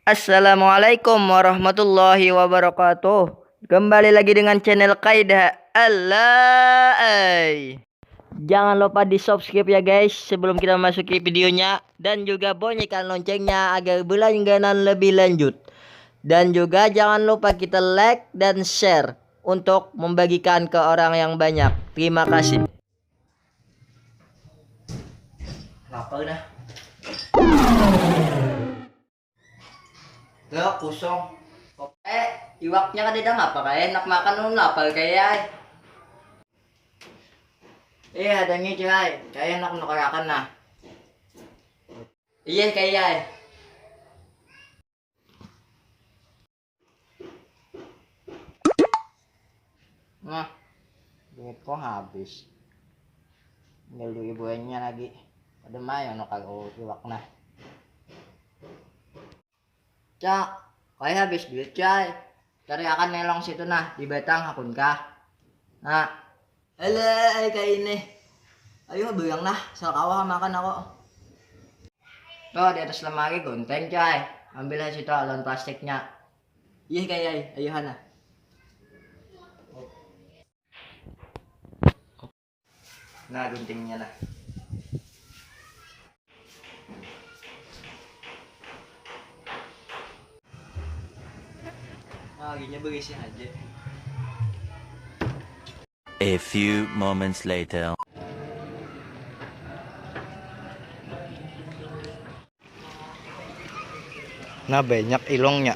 Assalamualaikum warahmatullahi wabarakatuh. Kembali lagi dengan channel Kaidah Allah. Jangan lupa di subscribe ya guys sebelum kita memasuki videonya. Dan juga bunyikan loncengnya agar berlangganan lebih lanjut. Dan juga jangan lupa kita like dan share untuk membagikan ke orang yang banyak. Terima kasih. Lapar dah. Gak kusong. Oke, iwaknya kan tidak ngapa kayak enak makan nun lapar kayak. Ada nih cuy, kayak enak menukarakan nah. Iya kayak. Nah, duit kok habis. Tinggal ibu-ibunya lagi. Ada mayo no kagak iwak nah. Cak, kayak habis duit cai. Cari akan nelong situ nah di Batang akun kah. Nah, alah kayak ini. Ayo bilang nah, soal kawa makan aku. Tuh di atas lemari gonteng cai. Ambil aja situ alon plastiknya. Iya kayak ayo hana. Nah guntingnya lah. Laginya berisi aja. A few moments later. Nah banyak ilongnya.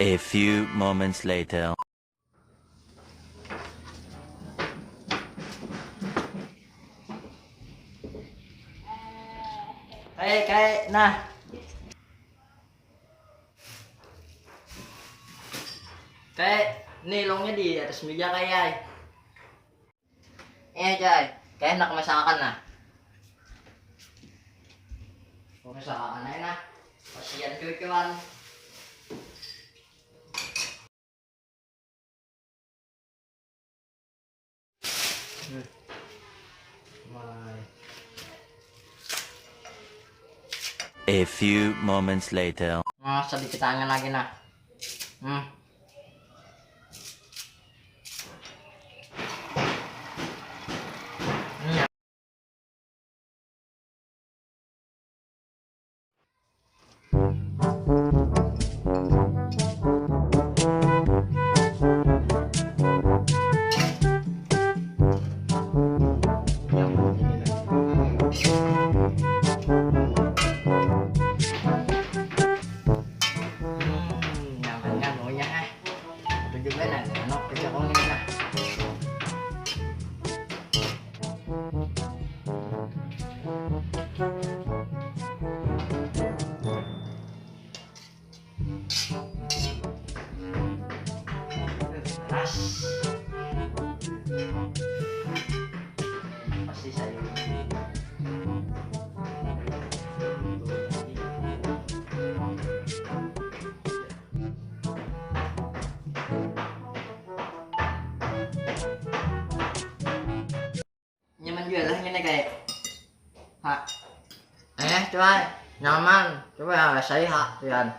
A few moments later. Kayak nah. Kayak nih ilongnya di atas meja kayak. Cai, kayak enak masakan nah. Masakan aja nah. Kasihan cuy-cuan. A few moments later. Sedikit tangan lagi nah. Pasti saya nyaman juga lah ini kayak coba nyaman coba saya tuan.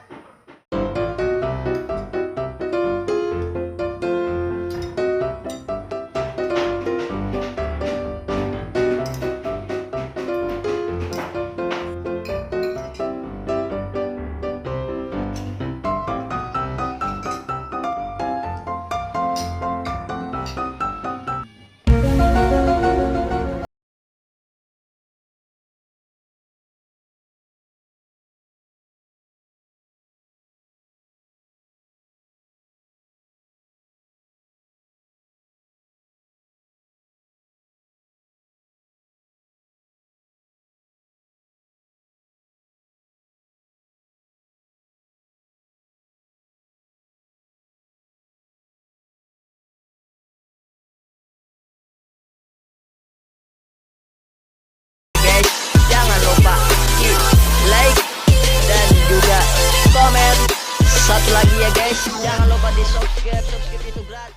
Satu lagi ya guys, jangan lupa di subscribe itu gratis.